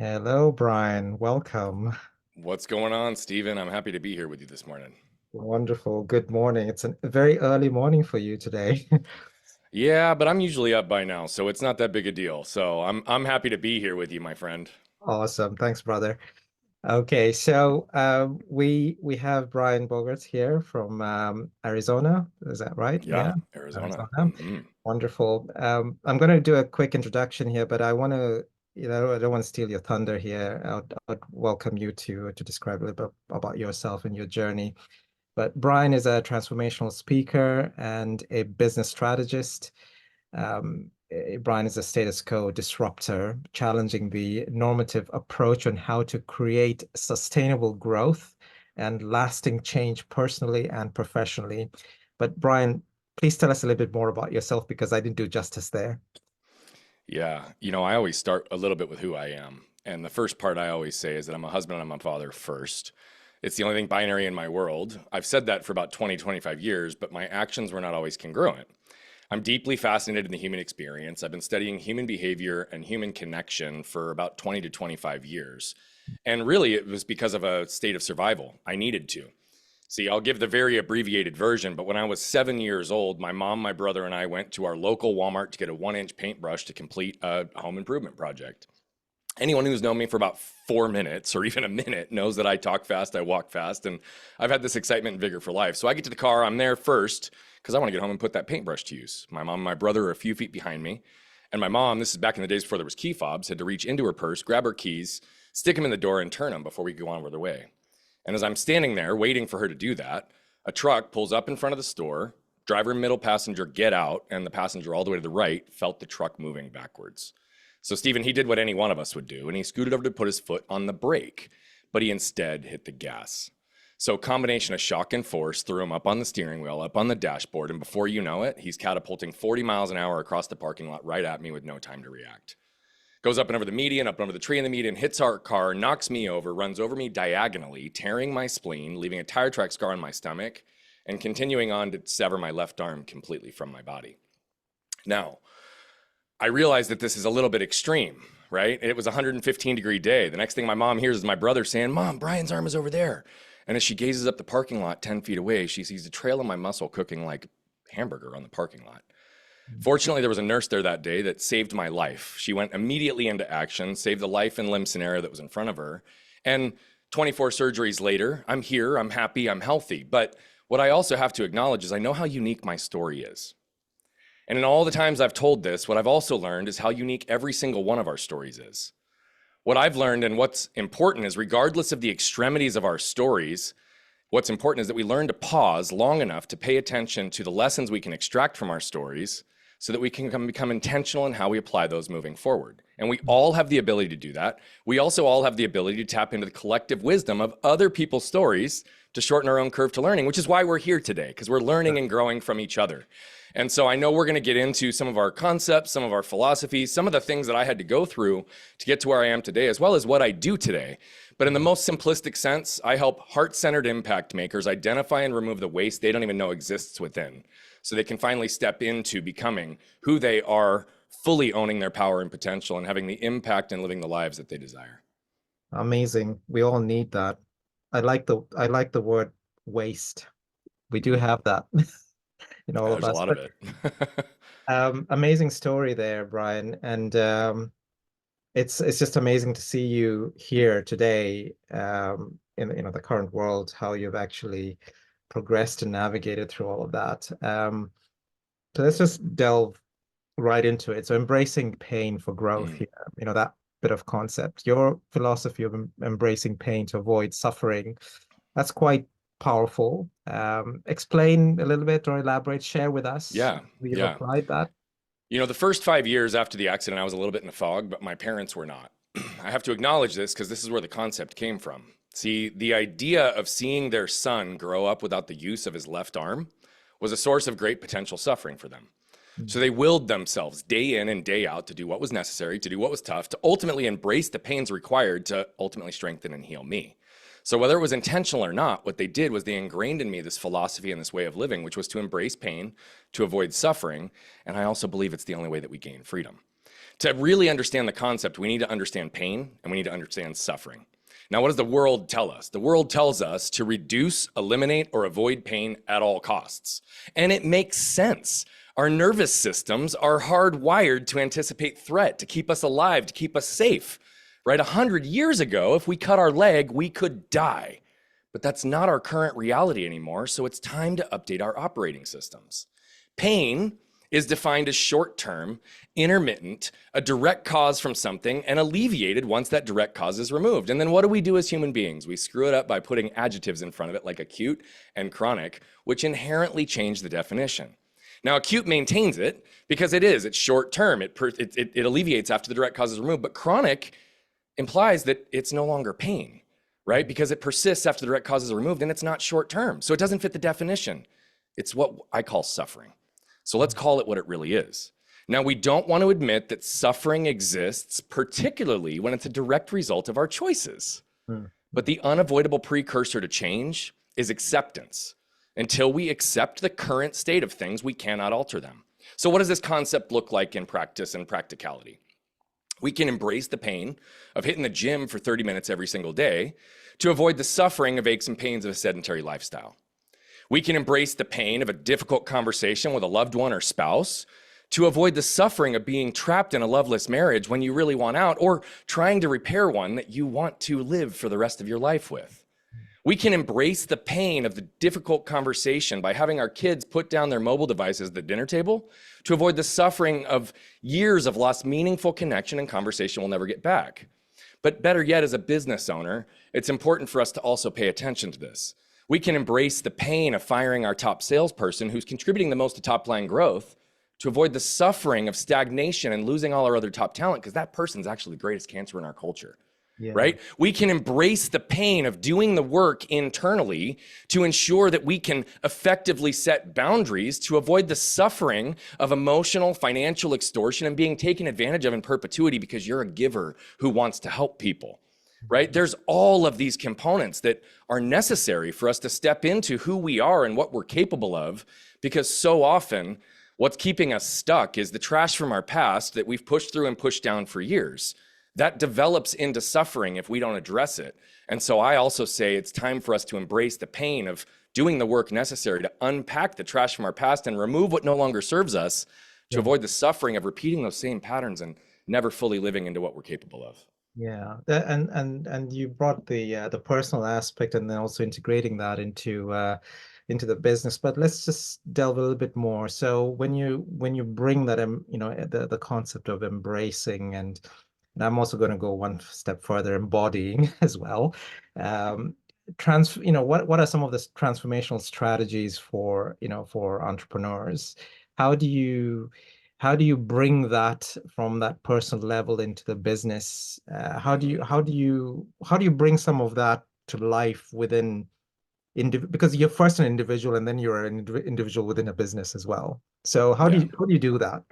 Hello, Brian. Welcome. What's going on, Steven? I'm happy to be here with you this morning. Wonderful. Good morning. It's a very early morning for you today. Yeah, but I'm usually up by now, so it's not that big a deal. So I'm happy to be here with you, my friend. Awesome. Thanks, brother. Okay, so we have Brian Bogert here from Arizona. Is that right? Yeah, Yeah, Arizona. Arizona. Wonderful. I'm going to do a quick introduction here, but I want to, I don't want to steal your thunder here. I'd welcome you to describe a little bit about yourself and your journey. But Brian is a transformational speaker and a business strategist. Brian is a status quo disruptor, challenging the normative approach on how to create sustainable growth and lasting change personally and professionally. But Brian, please tell us a little bit more about yourself because I didn't do justice there. Yeah, I always start a little bit with who I am. And the first part I always say is that I'm a husband and I'm a father first. It's the only thing binary in my world. I've said that for about 20, 25 years, but my actions were not always congruent. I'm deeply fascinated in the human experience. I've been studying human behavior and human connection for about 20 to 25 years. And really, it was because of a state of survival. I needed to. See, I'll give the very abbreviated version, but when I was 7 years old, my mom, my brother, and I went to our local Walmart to get a 1 inch paintbrush to complete a home improvement project. Anyone who's known me for about 4 minutes or even a minute knows that I talk fast, I walk fast, and I've had this excitement and vigor for life. So I get to the car, I'm there first because I want to get home and put that paintbrush to use. My mom and my brother are a few feet behind me. And my mom, this is back in the days before there was key fobs, had to reach into her purse, grab her keys, stick them in the door, and turn them before we could go on with our way. And as I'm standing there waiting for her to do that, a truck pulls up in front of the store, driver and middle passenger get out, and the passenger all the way to the right felt the truck moving backwards. So Stephen, he did what any one of us would do, and he scooted over to put his foot on the brake, but he instead hit the gas. So a combination of shock and force threw him up on the steering wheel, up on the dashboard, and before you know it, he's catapulting 40 miles an hour across the parking lot right at me with no time to react. Goes up and over the median, up and over the tree in the median, hits our car, knocks me over, runs over me diagonally, tearing my spleen, leaving a tire track scar on my stomach, and continuing on to sever my left arm completely from my body. Now, I realize that this is a little bit extreme, right? It was a 115-degree day. The next thing my mom hears is my brother saying, "Mom, Brian's arm is over there." And as she gazes up the parking lot 10 feet away, she sees a trail of my muscle cooking like hamburger on the parking lot. Fortunately, there was a nurse there that day that saved my life. She went immediately into action, saved the life and limb scenario that was in front of her. And 24 surgeries later, I'm here, I'm happy, I'm healthy. But what I also have to acknowledge is I know how unique my story is. And in all the times I've told this, what I've also learned is how unique every single one of our stories is. What I've learned and what's important is regardless of the extremities of our stories, what's important is that we learn to pause long enough to pay attention to the lessons we can extract from our stories so that we can become intentional in how we apply those moving forward. And we all have the ability to do that. We also all have the ability to tap into the collective wisdom of other people's stories to shorten our own curve to learning, which is why we're here today, because we're learning and growing from each other. And so I know we're going to get into some of our concepts, some of our philosophies, some of the things that I had to go through to get to where I am today, as well as what I do today. But in the most simplistic sense, I help heart-centered impact makers identify and remove the waste they don't even know exists within, so they can finally step into becoming who they are, fully owning their power and potential, and having the impact and living the lives that they desire. Amazing. We all need that. I like the word waste. We do Mm. have that in all of There's a us. lot of But it. amazing story there, Brian. And it's just amazing to see you here today in the current world, how you've actually progressed and navigated through all of that. So let's just delve right into it. So embracing pain for growth Mm. here, that bit of concept. Your philosophy of embracing pain to avoid suffering, that's quite powerful. Explain a little bit or elaborate, share with us Yeah, how you've yeah. applied that. The first 5 years after the accident, I was a little bit in a fog, but my parents were not. I have to acknowledge this because this is where the concept came from. See, the idea of seeing their son grow up without the use of his left arm was a source of great potential suffering for them. So Mm. they willed themselves day in and day out to do what was necessary, to do what was tough, to ultimately embrace the pains required to ultimately strengthen and heal me. So whether it was intentional or not, what they did was they ingrained in me this philosophy and this way of living, which was to embrace pain, to avoid suffering, and I also believe it's the only way that we gain freedom. To really understand the concept, we need to understand pain and we need to understand suffering. Now, what does the world tell us? The world tells us to reduce, eliminate, or avoid pain at all costs. And it makes sense. Our nervous systems are hardwired to anticipate threat, to keep us alive, to keep us safe. Right? 100 years ago, if we cut our leg, we could die. But that's not our current reality anymore, so it's time to update our operating systems. Pain is defined as short-term, intermittent, a direct cause from something, and alleviated once that direct cause is removed. And then what do we do as human beings? We screw it up by putting adjectives in front of it like acute and chronic, which inherently change the definition. Now, acute maintains it because it's short-term. It alleviates after the direct cause is removed, but chronic implies that it's no longer pain, right? Because it persists after the direct cause is removed and it's not short-term. So it doesn't fit the definition. It's what I call suffering. So let's call it what it really is. Now, we don't want to admit that suffering exists, particularly when it's a direct result of our choices. But the unavoidable precursor to change is acceptance. Until we accept the current state of things, we cannot alter them. So what does this concept look like in practice and practicality? We can embrace the pain of hitting the gym for 30 minutes every single day to avoid the suffering of aches and pains of a sedentary lifestyle. We can embrace the pain of a difficult conversation with a loved one or spouse to avoid the suffering of being trapped in a loveless marriage when you really want out, or trying to repair one that you want to live for the rest of your life with. We can embrace the pain of the difficult conversation by having our kids put down their mobile devices at the dinner table to avoid the suffering of years of lost meaningful connection and conversation we'll never get back. But better yet, as a business owner, it's important for us to also pay attention to this. We can embrace the pain of firing our top salesperson who's contributing the most to top line growth to avoid the suffering of stagnation and losing all our other top talent, because that person's actually the greatest cancer in our culture. Yeah. Right? We can embrace the pain of doing the work internally to ensure that we can effectively set boundaries to avoid the suffering of emotional, financial extortion and being taken advantage of in perpetuity because you're a giver who wants to help people. Right? There's all of these components that are necessary for us to step into who we are and what we're capable of, because so often what's keeping us stuck is the trash from our past that we've pushed through and pushed down for years. That develops into suffering if we don't address it. And so I also say it's time for us to embrace the pain of doing the work necessary to unpack the trash from our past and remove what no longer serves us to avoid the suffering of repeating those same patterns and never fully living into what we're capable of. Yeah, and you brought the personal aspect and then also integrating that into the business. But let's just delve a little bit more. So when you bring that the concept of embracing, and I'm also going to go one step further, embodying as well. What are some of the transformational strategies for entrepreneurs? How do you bring that from that personal level into the business? How do you bring some of that to life within because you're first an individual and then you're an individual within a business as well. So how do you do that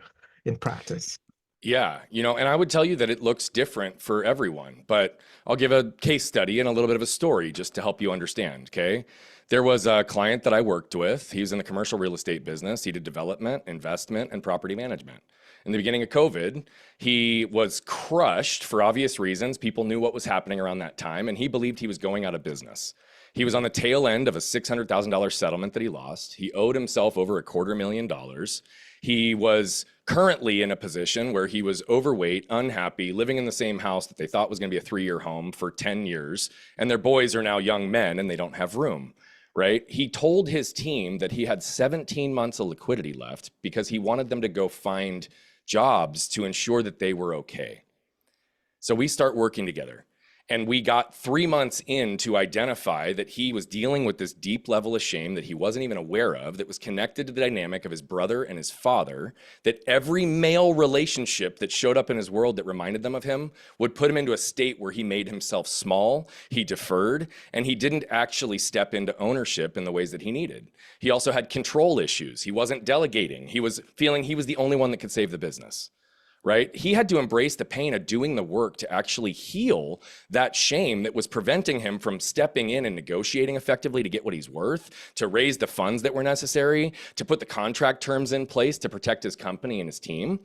in practice? Yeah, and I would tell you that it looks different for everyone, but I'll give a case study and a little bit of a story just to help you understand, okay? There was a client that I worked with. He was in the commercial real estate business. He did development, investment, and property management. In the beginning of COVID, he was crushed for obvious reasons. People knew what was happening around that time, and he believed he was going out of business. He was on the tail end of a $600,000 settlement that he lost. He owed himself over $250,000. He was currently in a position where he was overweight, unhappy, living in the same house that they thought was going to be a 3-year home for 10 years. And their boys are now young men and they don't have room, right? He told his team that he had 17 months of liquidity left because he wanted them to go find jobs to ensure that they were okay. So we start working together. And we got 3 months in to identify that he was dealing with this deep level of shame that he wasn't even aware of, that was connected to the dynamic of his brother and his father, that every male relationship that showed up in his world that reminded them of him would put him into a state where he made himself small, he deferred, and he didn't actually step into ownership in the ways that he needed. He also had control issues. He wasn't delegating. He was feeling he was the only one that could save the business. Right? He had to embrace the pain of doing the work to actually heal that shame that was preventing him from stepping in and negotiating effectively to get what he's worth, to raise the funds that were necessary, to put the contract terms in place to protect his company and his team.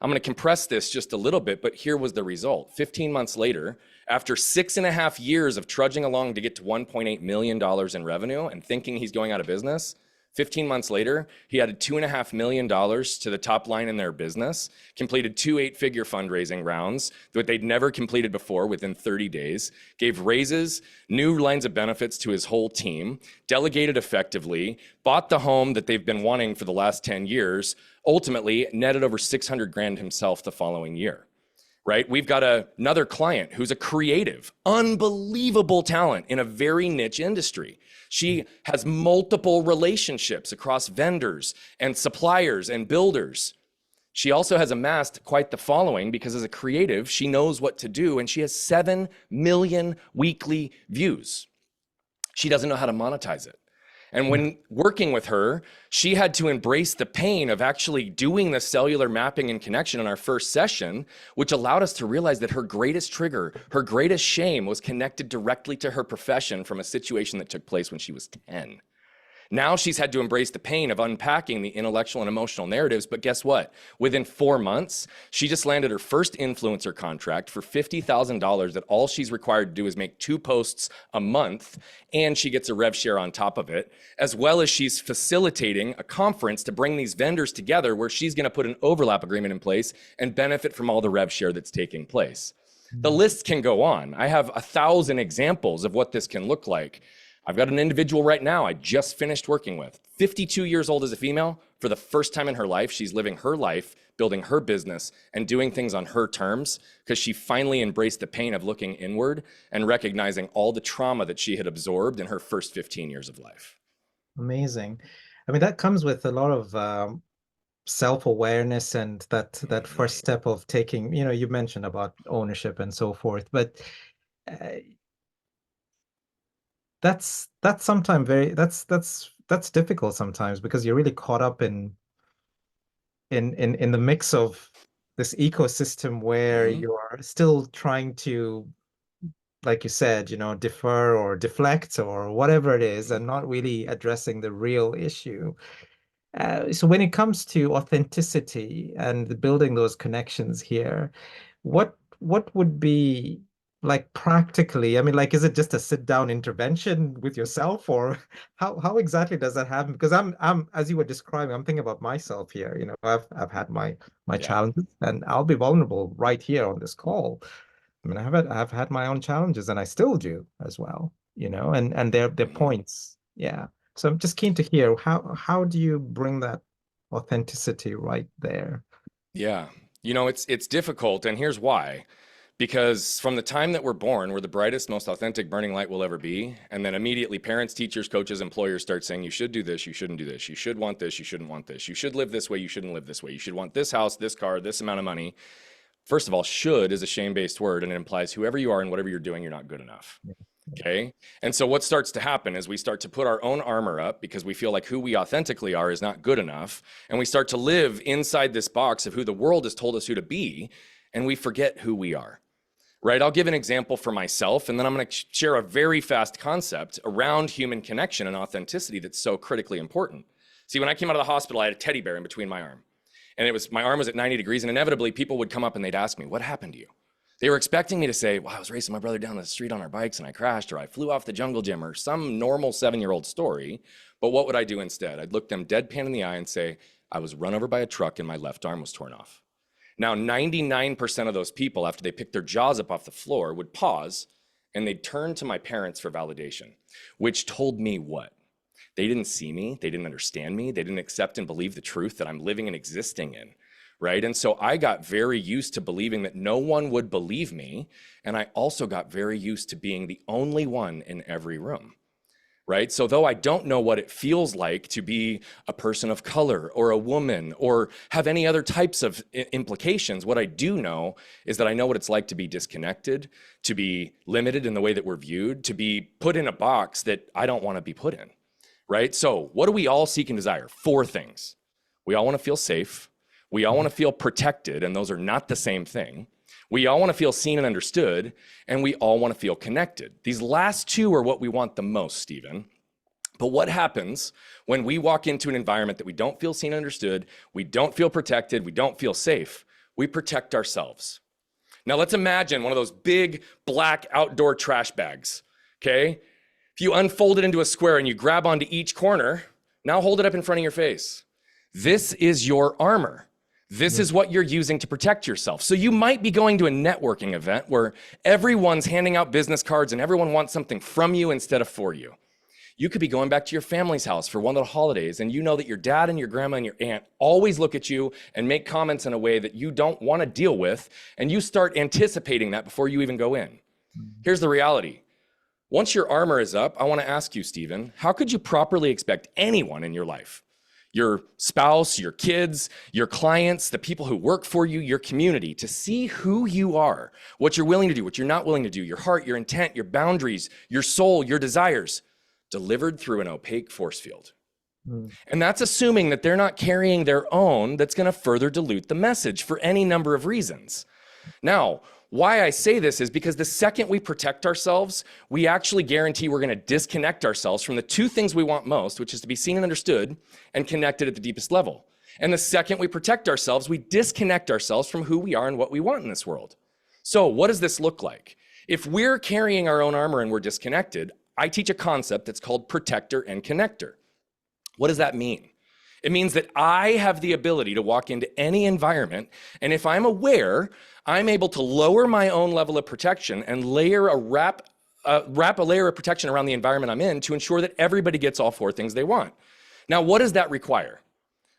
I'm going to compress this just a little bit, but here was the result. 15 months later, after 6.5 years of trudging along to get to $1.8 million in revenue and thinking he's going out of business, 15 months later, he added $2.5 million to the top line in their business, completed 2 8-figure fundraising rounds that they'd never completed before within 30 days, gave raises, new lines of benefits to his whole team, delegated effectively, bought the home that they've been wanting for the last 10 years, ultimately netted over 600 grand himself the following year. Right? We've got another client who's a creative, unbelievable talent in a very niche industry. She has multiple relationships across vendors and suppliers and builders. She also has amassed quite the following because as a creative, she knows what to do, and she has 7 million weekly views. She doesn't know how to monetize it. And when working with her, she had to embrace the pain of actually doing the cellular mapping and connection in our first session, which allowed us to realize that her greatest trigger, her greatest shame was connected directly to her profession from a situation that took place when she was 10. Now she's had to embrace the pain of unpacking the intellectual and emotional narratives, but guess what? Within 4 months, she just landed her first influencer contract for $50,000 that all she's required to do is make 2 posts a month, and she gets a rev share on top of it, as well as she's facilitating a conference to bring these vendors together where she's gonna put an overlap agreement in place and benefit from all the rev share that's taking place. The list can go on. I have 1,000 examples of what this can look like. I've got an individual right now I just finished working with, 52 years old as a female. For the first time in her life, she's living her life, building her business, and doing things on her terms because she finally embraced the pain of looking inward and recognizing all the trauma that she had absorbed in her first 15 years of life. Amazing. I mean, that comes with a lot of self-awareness and that first step of taking, you mentioned about ownership and so forth, but uh, that's sometimes that's difficult sometimes because you're really caught up in the mix of this ecosystem where Mm-hmm. you're still trying to, like you said, defer or deflect or whatever it is, and not really addressing the real issue. So when it comes to authenticity and building those connections here, what would be like practically? I mean, like, is it just a sit down intervention with yourself, or how exactly does that happen? Because I'm as you were describing, I'm thinking about myself here. I've had my Yeah. challenges, and I'll be vulnerable right here on this call. I mean, I've had my own challenges, and I still do as well. And they're Mm-hmm. points. Yeah. So I'm just keen to hear how do you bring that authenticity right there? Yeah. It's difficult, and here's why. Because from the time that we're born, we're the brightest, most authentic burning light we'll ever be. And then immediately parents, teachers, coaches, employers start saying, you should do this, you shouldn't do this. You should want this, you shouldn't want this. You should live this way, you shouldn't live this way. You should want this house, this car, this amount of money. First of all, should is a shame-based word, and it implies whoever you are and whatever you're doing, you're not good enough. Yeah. Okay. And so what starts to happen is we start to put our own armor up because we feel like who we authentically are is not good enough. And we start to live inside this box of who the world has told us who to be. And we forget who we are. Right? I'll give an example for myself, and then I'm going to share a very fast concept around human connection and authenticity that's so critically important. See, when I came out of the hospital, I had a teddy bear in between my arm. And my arm was at 90 degrees, and inevitably people would come up and they'd ask me, what happened to you? They were expecting me to say, well, I was racing my brother down the street on our bikes and I crashed, or I flew off the jungle gym, or some normal 7-year-old story. But what would I do instead? I'd look them deadpan in the eye and say, I was run over by a truck and my left arm was torn off. Now, 99% of those people, after they picked their jaws up off the floor, would pause and they'd turn to my parents for validation, which told me what? They didn't see me, they didn't understand me, they didn't accept and believe the truth that I'm living and existing in, right? And so I got very used to believing that no one would believe me, and I also got very used to being the only one in every room. Right? So though I don't know what it feels like to be a person of color or a woman or have any other types of implications, what I do know is that I know what it's like to be disconnected, to be limited in the way that we're viewed, to be put in a box that I don't want to be put in. Right? So what do we all seek and desire? 4 things. We all want to feel safe. We all want to feel protected, and those are not the same thing. We all want to feel seen and understood, and we all want to feel connected. These last 2 are what we want the most, Stephen. But what happens when we walk into an environment that we don't feel seen and understood, we don't feel protected, we don't feel safe? We protect ourselves. Now let's imagine one of those big black outdoor trash bags, okay? If you unfold it into a square and you grab onto each corner, now hold it up in front of your face. This is your armor. This is what you're using to protect yourself. So you might be going to a networking event where everyone's handing out business cards and everyone wants something from you instead of for you. You could be going back to your family's house for one of the holidays, and you know that your dad and your grandma and your aunt always look at you and make comments in a way that you don't want to deal with, and you start anticipating that before you even go in. Here's the reality. Once your armor is up, I want to ask you, Stephen, how could you properly expect anyone in your life, your spouse, your kids, your clients, the people who work for you, your community, to see who you are, what you're willing to do, what you're not willing to do, your heart, your intent, your boundaries, your soul, your desires, delivered through an opaque force field? And that's assuming that they're not carrying their own that's going to further dilute the message for any number of reasons. Now, why I say this is because the second we protect ourselves, we actually guarantee we're going to disconnect ourselves from the two things we want most, which is to be seen and understood and connected at the deepest level. And the second we protect ourselves, we disconnect ourselves from who we are and what we want in this world. So what does this look like? If we're carrying our own armor and we're disconnected, I teach a concept that's called protector and connector. What does that mean? It means that I have the ability to walk into any environment, and if I'm aware, I'm able to lower my own level of protection and wrap a layer of protection around the environment I'm in to ensure that everybody gets all four things they want. Now, what does that require?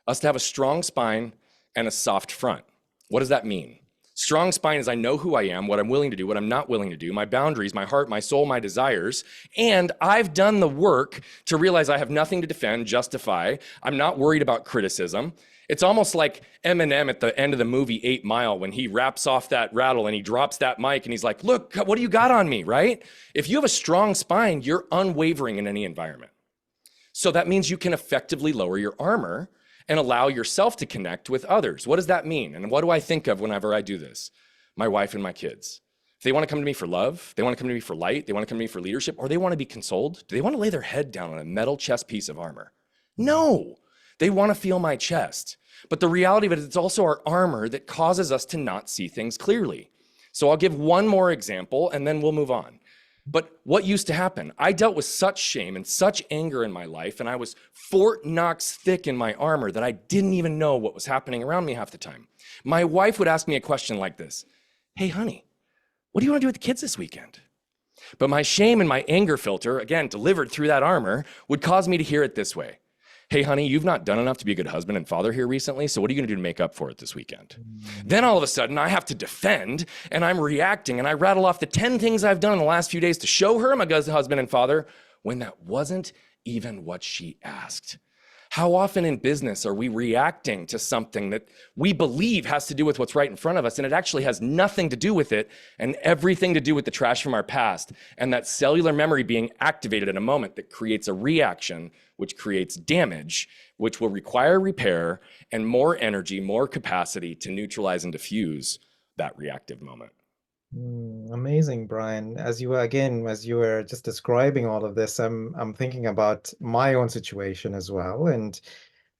Us to have a strong spine and a soft front. What does that mean? Strong spine is I know who I am, what I'm willing to do, what I'm not willing to do, my boundaries, my heart, my soul, my desires, and I've done the work to realize I have nothing to defend, justify. I'm not worried about criticism. It's almost like Eminem at the end of the movie 8 Mile when he raps off that rattle and he drops that mic and he's like, look, what do you got on me, right? If you have a strong spine, you're unwavering in any environment. So that means you can effectively lower your armor and allow yourself to connect with others. What does that mean? And what do I think of whenever I do this? My wife and my kids. If they want to come to me for love, they want to come to me for light, they want to come to me for leadership, or they want to be consoled, do they want to lay their head down on a metal chest piece of armor? No, they want to feel my chest. But the reality of it is it's also our armor that causes us to not see things clearly. So I'll give one more example and then we'll move on. But what used to happen? I dealt with such shame and such anger in my life, and I was Fort Knox thick in my armor that I didn't even know what was happening around me half the time. My wife would ask me a question like this: hey, honey, what do you want to do with the kids this weekend? But my shame and my anger filter, again, delivered through that armor, would cause me to hear it this way: hey, honey, you've not done enough to be a good husband and father here recently, so what are you going to do to make up for it this weekend? Then all of a sudden, I have to defend, and I'm reacting, and I rattle off the 10 things I've done in the last few days to show her I'm a good husband and father, when that wasn't even what she asked. How often in business are we reacting to something that we believe has to do with what's right in front of us, and it actually has nothing to do with it and everything to do with the trash from our past and that cellular memory being activated in a moment that creates a reaction, which creates damage, which will require repair and more energy, more capacity to neutralize and diffuse that reactive moment. Amazing, Brian. As you were just describing all of this, I'm thinking about my own situation as well, and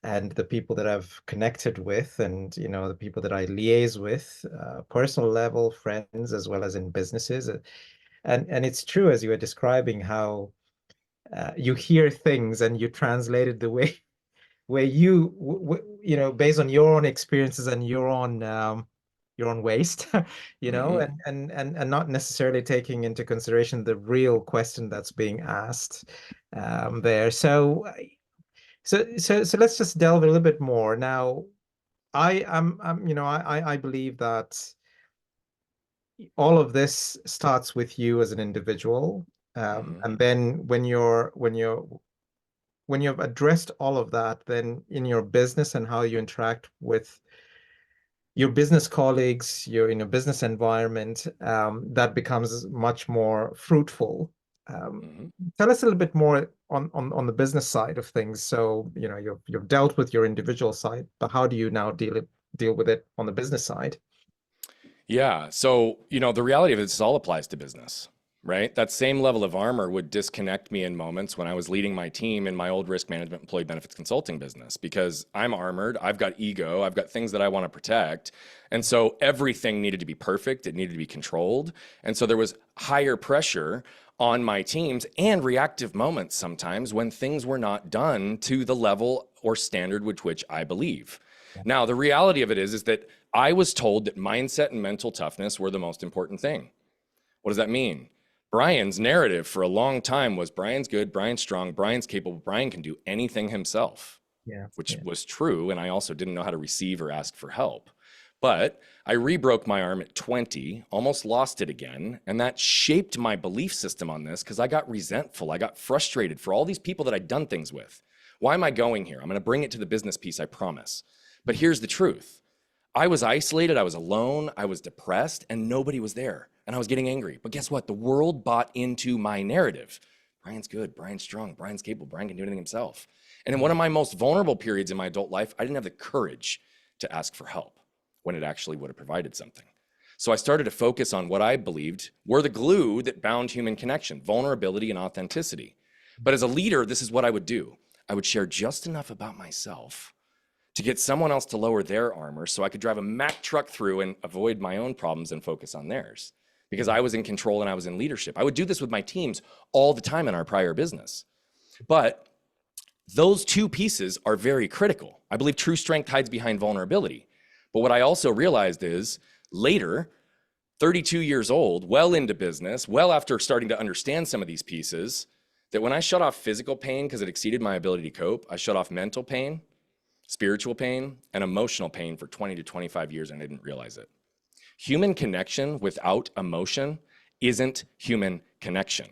the people that I've connected with, and the people that I liaise with, personal level, friends, as well as in businesses. And it's true, as you were describing, how you hear things and you translate it the way where based on your own experiences and your own waste, Mm-hmm. and not necessarily taking into consideration the real question that's being asked there. So let's just delve a little bit more. Now, I believe that all of this starts with you as an individual, Mm-hmm. and then when you've addressed all of that, then in your business and how you interact with your business colleagues, your business environment, that becomes much more fruitful. Um, Mm-hmm. Tell us a little bit more on the business side of things. So, you've dealt with your individual side, but how do you now deal with it on the business side? Yeah. So, the reality of it is this all applies to business, right? That same level of armor would disconnect me in moments when I was leading my team in my old risk management employee benefits consulting business, because I'm armored, I've got ego, I've got things that I want to protect. And so everything needed to be perfect, it needed to be controlled. And so there was higher pressure on my teams and reactive moments sometimes when things were not done to the level or standard with which I believe. Now, the reality of it is that I was told that mindset and mental toughness were the most important thing. What does that mean? Brian's narrative for a long time was Brian's good, Brian's strong, Brian's capable, Brian can do anything himself, Yeah, which yeah, was true. And I also didn't know how to receive or ask for help. But I re-broke my arm at 20, almost lost it again. And that shaped my belief system on this because I got resentful. I got frustrated for all these people that I'd done things with. Why am I going here? I'm going to bring it to the business piece, I promise. But here's the truth. I was isolated, I was alone, I was depressed, and nobody was there. And I was getting angry. But guess what? The world bought into my narrative. Brian's good, Brian's strong, Brian's capable, Brian can do anything himself. And in one of my most vulnerable periods in my adult life, I didn't have the courage to ask for help when it actually would have provided something. So I started to focus on what I believed were the glue that bound human connection, vulnerability and authenticity. But as a leader, this is what I would do. I would share just enough about myself to get someone else to lower their armor so I could drive a Mack truck through and avoid my own problems and focus on theirs, because I was in control and I was in leadership. I would do this with my teams all the time in our prior business. But those two pieces are very critical. I believe true strength hides behind vulnerability. But what I also realized is later, 32 years old, well into business, well after starting to understand some of these pieces, that when I shut off physical pain because it exceeded my ability to cope, I shut off mental pain, spiritual pain, and emotional pain for 20 to 25 years, and I didn't realize it. Human connection without emotion isn't human connection.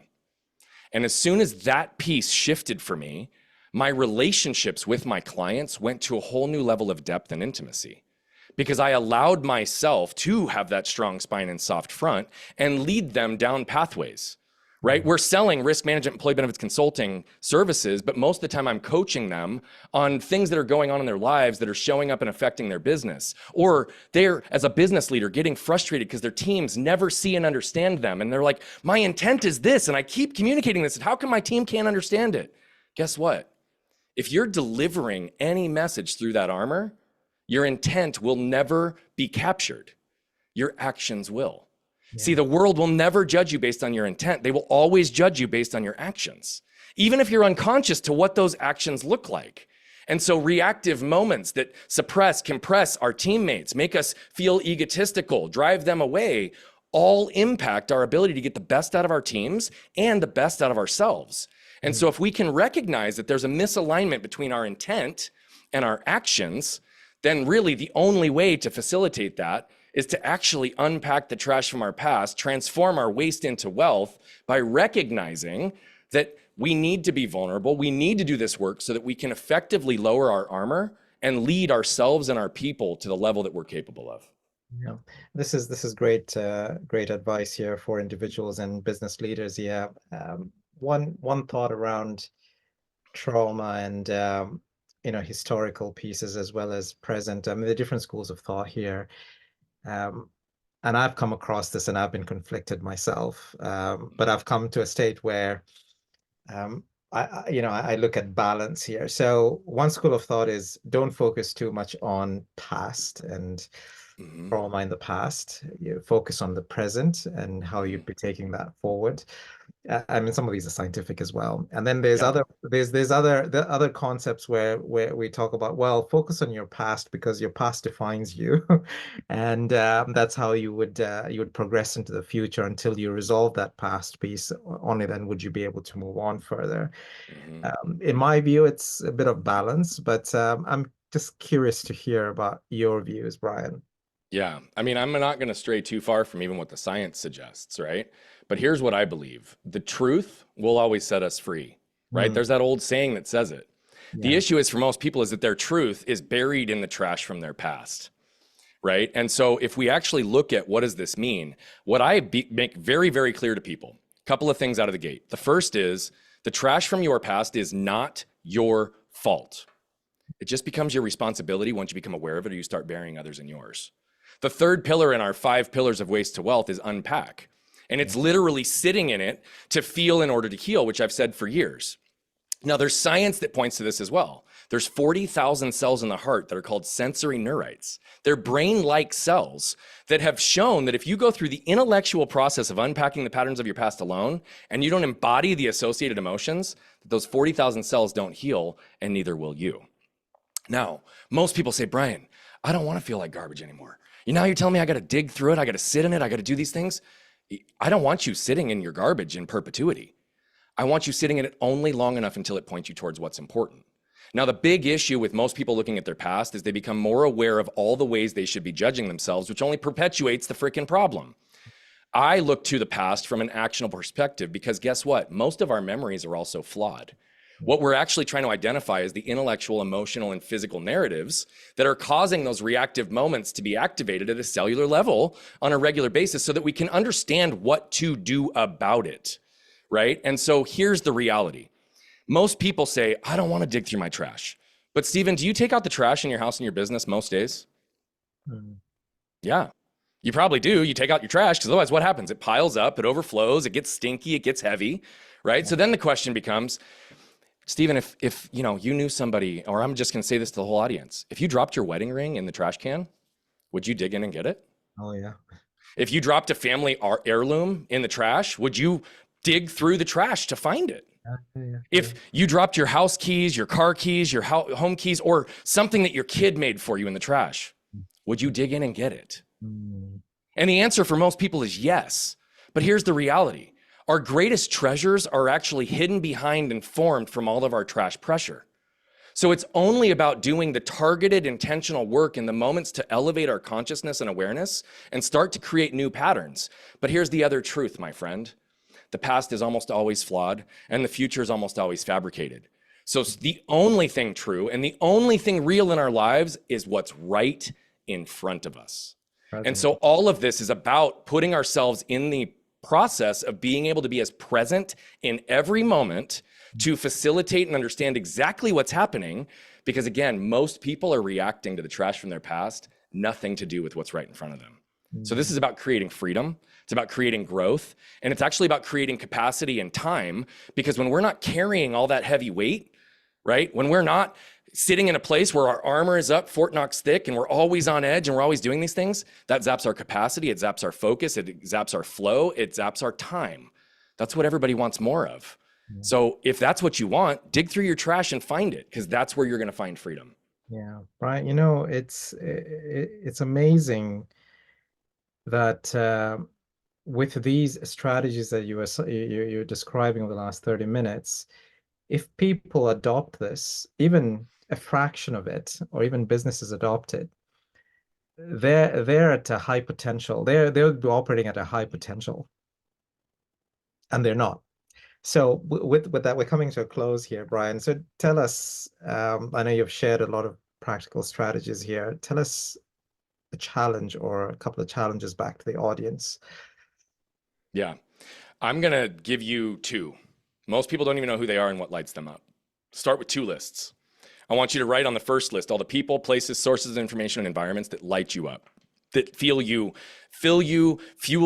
And as soon as that piece shifted for me, my relationships with my clients went to a whole new level of depth and intimacy, because I allowed myself to have that strong spine and soft front and lead them down pathways. Right? We're selling risk management, employee benefits consulting services, but most of the time I'm coaching them on things that are going on in their lives that are showing up and affecting their business. Or they're, as a business leader, getting frustrated because their teams never see and understand them. And they're like, my intent is this, and I keep communicating this, and how come my team can't understand it? Guess what? If you're delivering any message through that armor, your intent will never be captured. Your actions will. See, yeah, the world will never judge you based on your intent. They will always judge you based on your actions, even if you're unconscious to what those actions look like. And so reactive moments that suppress, compress our teammates, make us feel egotistical, drive them away, all impact our ability to get the best out of our teams and the best out of ourselves. And so if we can recognize that there's a misalignment between our intent and our actions, then really the only way to facilitate that is to actually unpack the trash from our past, transform our waste into wealth by recognizing that we need to be vulnerable. We need to do this work so that we can effectively lower our armor and lead ourselves and our people to the level that we're capable of. yeah. This is great great advice here for individuals and business leaders. Yeah. One thought around trauma and historical pieces as well as present. I mean, the different schools of thought here. Um, and I've come across this and I've been conflicted myself. But I've come to a state where um, I look at balance here. So one school of thought is don't focus too much on past and Mm-hmm. trauma in the past. You focus on the present and how Mm-hmm. you'd be taking that forward. I mean, some of these are scientific as well. And then there's Yeah. other concepts where we talk about, well, focus on your past because your past defines you, and that's how you would progress into the future until you resolve that past piece. Only then would you be able to move on further. Mm-hmm. In my view, it's a bit of balance, but I'm just curious to hear about your views, Brian. Yeah. I mean, I'm not going to stray too far from even what the science suggests, right? But here's what I believe. The truth will always set us free, right? Mm, There's that old saying that says it. The yeah. issue is for most people is that their truth is buried in the trash from their past, right? And so if we actually look at what does this mean, what make very, very clear to people, a couple of things out of the gate. The first is the trash from your past is not your fault. It just becomes your responsibility once you become aware of it or you start burying others in yours. The third pillar in our 5 pillars of waste to wealth is unpack. And it's literally sitting in it to feel in order to heal, which I've said for years. Now, there's science that points to this as well. There's 40,000 cells in the heart that are called sensory neurites. They're brain-like cells that have shown that if you go through the intellectual process of unpacking the patterns of your past alone, and you don't embody the associated emotions, those 40,000 cells don't heal, and neither will you. Now, most people say, Brian, I don't want to feel like garbage anymore. You're telling me I got to dig through it, I got to sit in it, I got to do these things. I don't want you sitting in your garbage in perpetuity. I want you sitting in it only long enough until it points you towards what's important. Now, the big issue with most people looking at their past is they become more aware of all the ways they should be judging themselves, which only perpetuates the freaking problem. I look to the past from an actionable perspective because guess what? Most of our memories are also flawed. What we're actually trying to identify is the intellectual, emotional, and physical narratives that are causing those reactive moments to be activated at a cellular level on a regular basis so that we can understand what to do about it, right? And so here's the reality. Most people say, I don't want to dig through my trash. But Stephen, do you take out the trash in your house and your business most days? Yeah, you probably do. You take out your trash because otherwise what happens? It piles up, it overflows, it gets stinky, it gets heavy, right? So then the question becomes, Stephen, if you knew somebody, or I'm just going to say this to the whole audience, if you dropped your wedding ring in the trash can, would you dig in and get it? Oh, yeah. If you dropped a family heirloom in the trash, would you dig through the trash to find it? Yeah. If you dropped your house keys, your car keys, your home keys, or something that your kid made for you in the trash, would you dig in and get it? And the answer for most people is yes. But here's the reality. Our greatest treasures are actually hidden behind and formed from all of our trash pressure. So it's only about doing the targeted, intentional work in the moments to elevate our consciousness and awareness and start to create new patterns. But here's the other truth, my friend. The past is almost always flawed, and the future is almost always fabricated. So the only thing true and the only thing real in our lives is what's right in front of us. And so all of this is about putting ourselves in the process of being able to be as present in every moment to facilitate and understand exactly what's happening. Because again, most people are reacting to the trash from their past, nothing to do with what's right in front of them. So this is about creating freedom. It's about creating growth. And it's actually about creating capacity and time, because when we're not carrying all that heavy weight, right? When we're not sitting in a place where our armor is up, Fort Knox thick, and we're always on edge and we're always doing these things, that zaps our capacity, it zaps our focus, it zaps our flow, it zaps our time. That's what everybody wants more of. So if that's what you want, dig through your trash and find it, because that's where you're going to find freedom. Yeah, Brian, it's amazing that with these strategies that you're describing over the last 30 minutes, if people adopt this, even a fraction of it, or even businesses adopt it, they're at a high potential. They'll be operating at a high potential, and they're not. So with that, we're coming to a close here, Brian. So tell us, I know you've shared a lot of practical strategies here. Tell us a challenge or a couple of challenges back to the audience. Yeah, I'm going to give you two. Most people don't even know who they are and what lights them up. Start with two lists. I want you to write on the first list all the people, places, sources of information, and environments that light you up, that fill you, fuel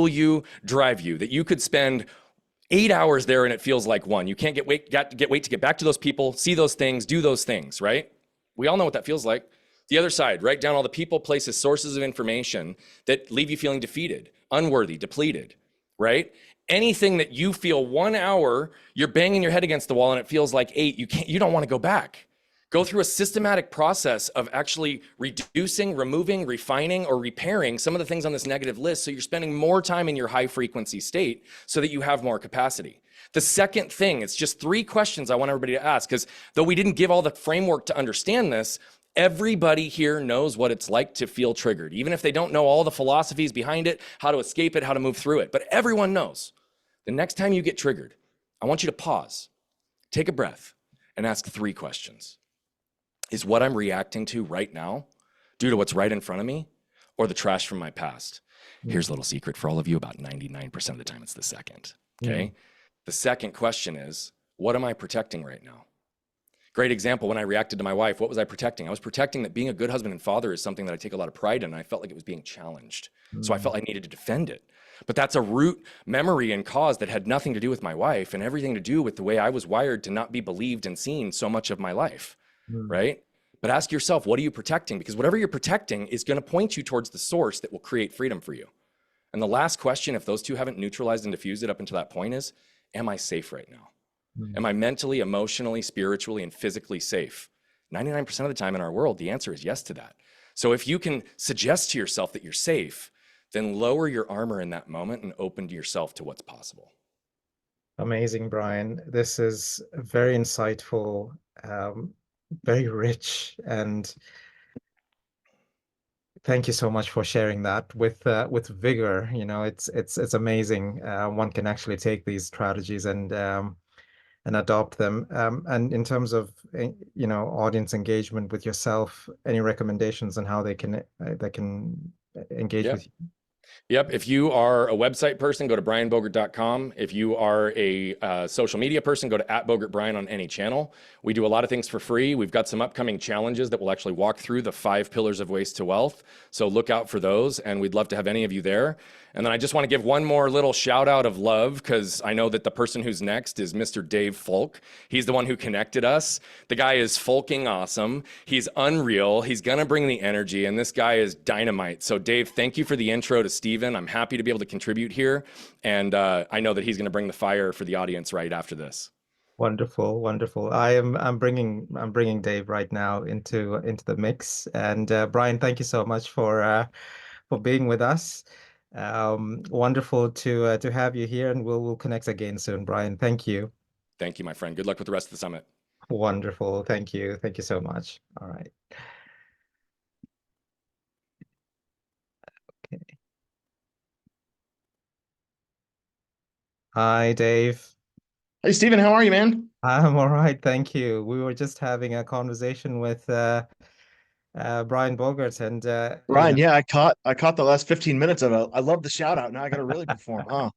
you, drive you, that you could spend 8 hours there and it feels like one. You can't wait to get back to those people, see those things, do those things, right? We all know what that feels like. The other side, write down all the people, places, sources of information that leave you feeling defeated, unworthy, depleted, right? Anything that you feel 1 hour, you're banging your head against the wall and it feels like 8, you don't want to go back. Go through a systematic process of actually reducing, removing, refining, or repairing some of the things on this negative list so you're spending more time in your high frequency state so that you have more capacity. The second thing, it's just 3 questions I want everybody to ask, because though we didn't give all the framework to understand this, everybody here knows what it's like to feel triggered, even if they don't know all the philosophies behind it, how to escape it, how to move through it. But everyone knows. The next time you get triggered, I want you to pause, take a breath, and ask 3 questions. Is what I'm reacting to right now due to what's right in front of me, or the trash from my past? Here's a little secret for all of you. About 99% of the time, it's the second, okay? The second question is, what am I protecting right now? Great example when I reacted to my wife, what was I protecting? I was protecting that being a good husband and father is something that I take a lot of pride in. And I felt like it was being challenged. So I Mm, felt I needed to defend it. But that's a root memory and cause that had nothing to do with my wife and everything to do with the way I was wired to not be believed and seen so much of my life, mm, right? But ask yourself, what are you protecting? Because whatever you're protecting is going to point you towards the source that will create freedom for you. And the last question, if those two haven't neutralized and diffused it up until that point, is, am I safe right now? mm. Am I mentally, emotionally, spiritually, and physically safe? 99% of the time in our world, the answer is yes to that. So if you can suggest to yourself that you're safe, then lower your armor in that moment and open to yourself to what's possible. Amazing, Brian. This is very insightful, um, very rich, and thank you so much for sharing that with vigor. You know, it's amazing. One can actually take these strategies and adopt them. And in terms of audience engagement with yourself, any recommendations on how they can engage Yeah. with you? Yep. If you are a website person, go to brianbogert.com. If you are a social media person, go to @BogertBrian on any channel. We do a lot of things for free. We've got some upcoming challenges that will actually walk through the 5 pillars of waste to wealth. So look out for those, and we'd love to have any of you there. And then I just want to give one more little shout out of love because I know that the person who's next is Mr. Dave Folk. He's the one who connected us. The guy is folking awesome. He's unreal. He's going to bring the energy, and this guy is dynamite. So, Dave, thank you for the intro to Steven. I'm happy to be able to contribute here. And I know that he's going to bring the fire for the audience right after this. Wonderful, wonderful. I'm bringing Dave right now into the mix. And Brian, thank you so much for being with us. Wonderful to have you here, and we'll connect again soon, Brian. Thank you. Thank you, my friend. Good luck with the rest of the summit. Wonderful. Thank you. Thank you so much. All right. Okay. Hi, Dave. Hey, Steven, how are you, man? I'm all right, thank you. We were just having a conversation with Brian Bogert, and Ryan, yeah, I caught the last 15 minutes of it. I love the shout out. Now I got to really perform, huh?